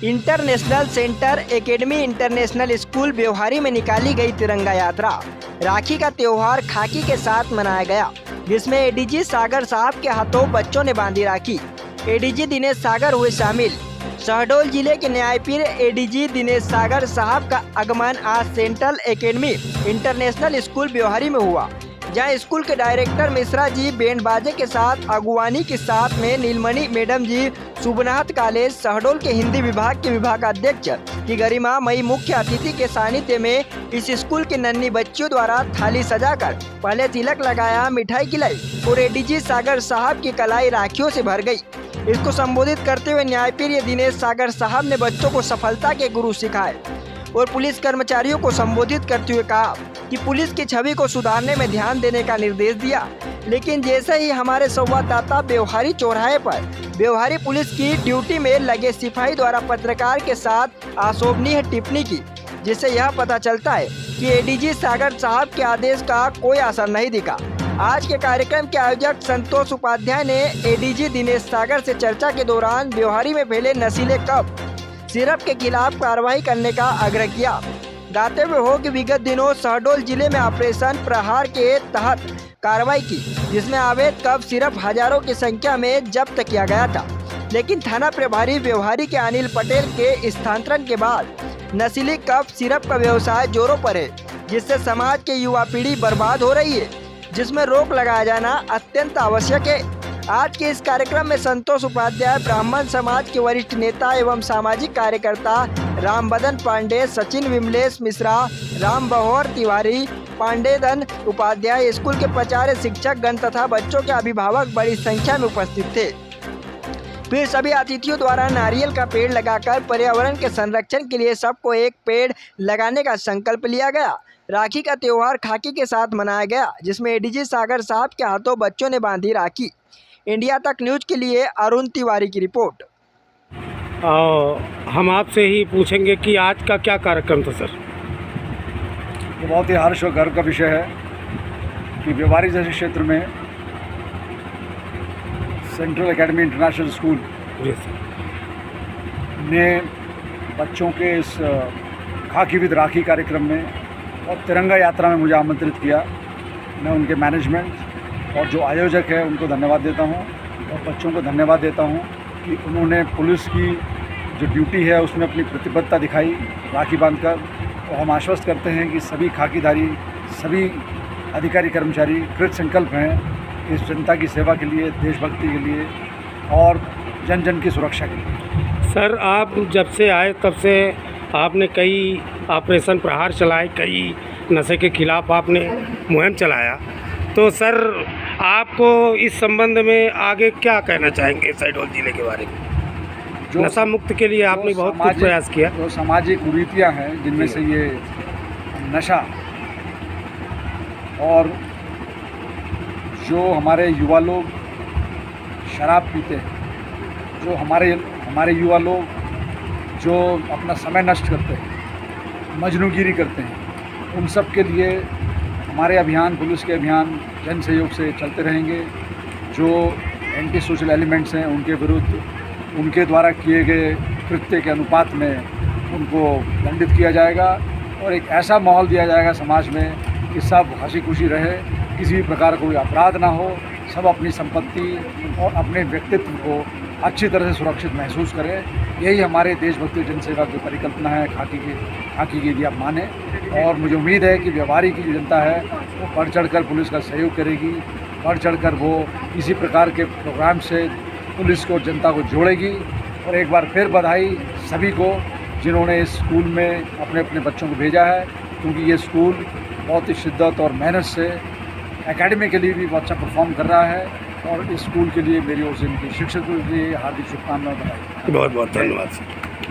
International centre academy international school व्यवहारी में निकाली गई तिरंगा यात्रा। राखी का त्योहार खाकी के साथ मनाया गया, जिसमें एडीजी सागर साहब के हाथों बच्चों ने बांधी राखी। एडीजी दिनेश सागर हुए शामिल। शहडोल जिले के न्यायपीर एडीजी दिनेश सागर साहब का आगमन आज सेंट्रल एकेडमी इंटरनेशनल स्कूल व्यवहारी में हुआ, जहां स्कूल के डायरेक्टर मिश्रा जी बैंड बाजे के साथ अगुवानी के साथ में नीलमणि मैडम जी शुभनाथ कॉलेज शहडोल के हिंदी विभाग के विभागाध्यक्ष की गरिमा मई मुख्य अतिथि के सानिध्य में इस स्कूल की नन्ही बच्चियों द्वारा थाली सजाकर पहले तिलक लगाया, मिठाई खिलाई और एडीजी सागर साहब की कलाई राखियों से भर गई। इसको संबोधित करते हुए न्यायपीर दिनेश सागर साहब ने बच्चों को सफलता के गुरु सिखाए और पुलिस कर्मचारियों को संबोधित करते हुए कहा कि पुलिस की छवि को सुधारने में ध्यान देने का निर्देश दिया। लेकिन जैसे ही हमारे संवाददाता व्यवहारी चौराहे पर व्यवहारी पुलिस की ड्यूटी में लगे सिपाही द्वारा पत्रकार के साथ अशोभनीय टिप्पणी की, जिससे यह पता चलता है कि एडीजी सागर साहब के आदेश का कोई असर नहीं दिखा। आज के कार्यक्रम के आयोजक संतोष उपाध्याय ने एडीजी दिनेश सागर से चर्चा के दौरान व्यवहारी में फैले नशीले कप सिरप के खिलाफ कार्रवाई करने का आग्रह किया। दाते हुए हो कि विगत दिनों शहडोल जिले में ऑपरेशन प्रहार के तहत कार्रवाई की, जिसमें अवैध कप सिरप हजारों की संख्या में जब्त किया गया था। लेकिन थाना प्रभारी व्यवहारी के अनिल पटेल के स्थानांतरण के बाद नशीली कप सिरप का व्यवसाय जोरों पर है, जिससे समाज के युवा पीढ़ी बर्बाद हो रही है, जिसमें रोक लगाया जाना अत्यंत आवश्यक है। आज के इस कार्यक्रम में संतोष उपाध्याय, ब्राह्मण समाज के वरिष्ठ नेता एवं सामाजिक कार्यकर्ता रामबदन पांडे, सचिन विमलेश मिश्रा, राम बहोर तिवारी, पांडेदन उपाध्याय, स्कूल के प्राचार्य, शिक्षक गण तथा बच्चों के अभिभावक बड़ी संख्या में उपस्थित थे। फिर सभी अतिथियों द्वारा नारियल का पेड़ लगाकर पर्यावरण के संरक्षण के लिए सबको एक पेड़ लगाने का संकल्प लिया गया। राखी का त्योहार खाकी के साथ मनाया गया, जिसमें एडीजी सागर साहब के हाथों बच्चों ने बांधी राखी। इंडिया तक न्यूज के लिए अरुण तिवारी की रिपोर्ट। हम आपसे ही पूछेंगे कि आज का क्या कार्यक्रम था सर? ये बहुत ही हर्ष और गर्व का विषय है कि व्यवहारी जैसे क्षेत्र में सेंट्रल एकेडमी इंटरनेशनल स्कूल ने बच्चों के इस खाकी विद राखी कार्यक्रम में और तिरंगा यात्रा में मुझे आमंत्रित किया। मैं उनके मैनेजमेंट और जो आयोजक है उनको धन्यवाद देता हूं और बच्चों को धन्यवाद देता हूं कि उन्होंने पुलिस की जो ड्यूटी है उसमें अपनी प्रतिबद्धता दिखाई राखी बांधकर। और हम आश्वस्त करते हैं कि सभी खाकीधारी, सभी अधिकारी कर्मचारी कृत संकल्प हैं इस जनता की सेवा के लिए, देशभक्ति के लिए और जन जन की सुरक्षा के लिए। सर, आप जब से आए तब से आपने कई ऑपरेशन प्रहार चलाए, कई नशे के खिलाफ आपने मुहिम चलाया, तो सर आपको इस संबंध में आगे क्या कहना चाहेंगे शहडोल जिले के बारे में? जो नशा मुक्त के लिए आपने बहुत कुछ प्रयास किया। जो सामाजिक कुरीतियाँ हैं जिनमें से ये नशा और जो हमारे युवा लोग शराब पीते हैं, जो हमारे युवा लोग जो अपना समय नष्ट करते हैं, मजनूगिरी करते हैं, उन सब के लिए हमारे अभियान, पुलिस के अभियान जन सहयोग से चलते रहेंगे। जो एंटी सोशल एलिमेंट्स हैं उनके विरुद्ध उनके द्वारा किए गए कृत्य के अनुपात में उनको दंडित किया जाएगा और एक ऐसा माहौल दिया जाएगा समाज में कि सब हंसी खुशी रहे, किसी भी प्रकार का कोई अपराध ना हो, सब अपनी संपत्ति और अपने व्यक्तित्व को अच्छी तरह से सुरक्षित महसूस करें। यही हमारे देशभक्ति जनसेवा की परिकल्पना है खाकी की यदि आप माने। और मुझे उम्मीद है कि व्यवहारी की जो जनता है वो बढ़ चढ़कर पुलिस का सहयोग करेगी, बढ़ चढ़कर वो इसी प्रकार के प्रोग्राम से पुलिस को, जनता को जोड़ेगी। और एक बार फिर बधाई सभी को जिन्होंने इस स्कूल में अपने अपने बच्चों को भेजा है, क्योंकि ये स्कूल बहुत ही शिद्दत और मेहनत से एकेडमी के लिए भी बहुत अच्छा परफॉर्म कर रहा है। और इस स्कूल के लिए मेरी ओर से इनके शिक्षकों के लिए हार्दिक शुभकामनाएं। बहुत बहुत धन्यवाद।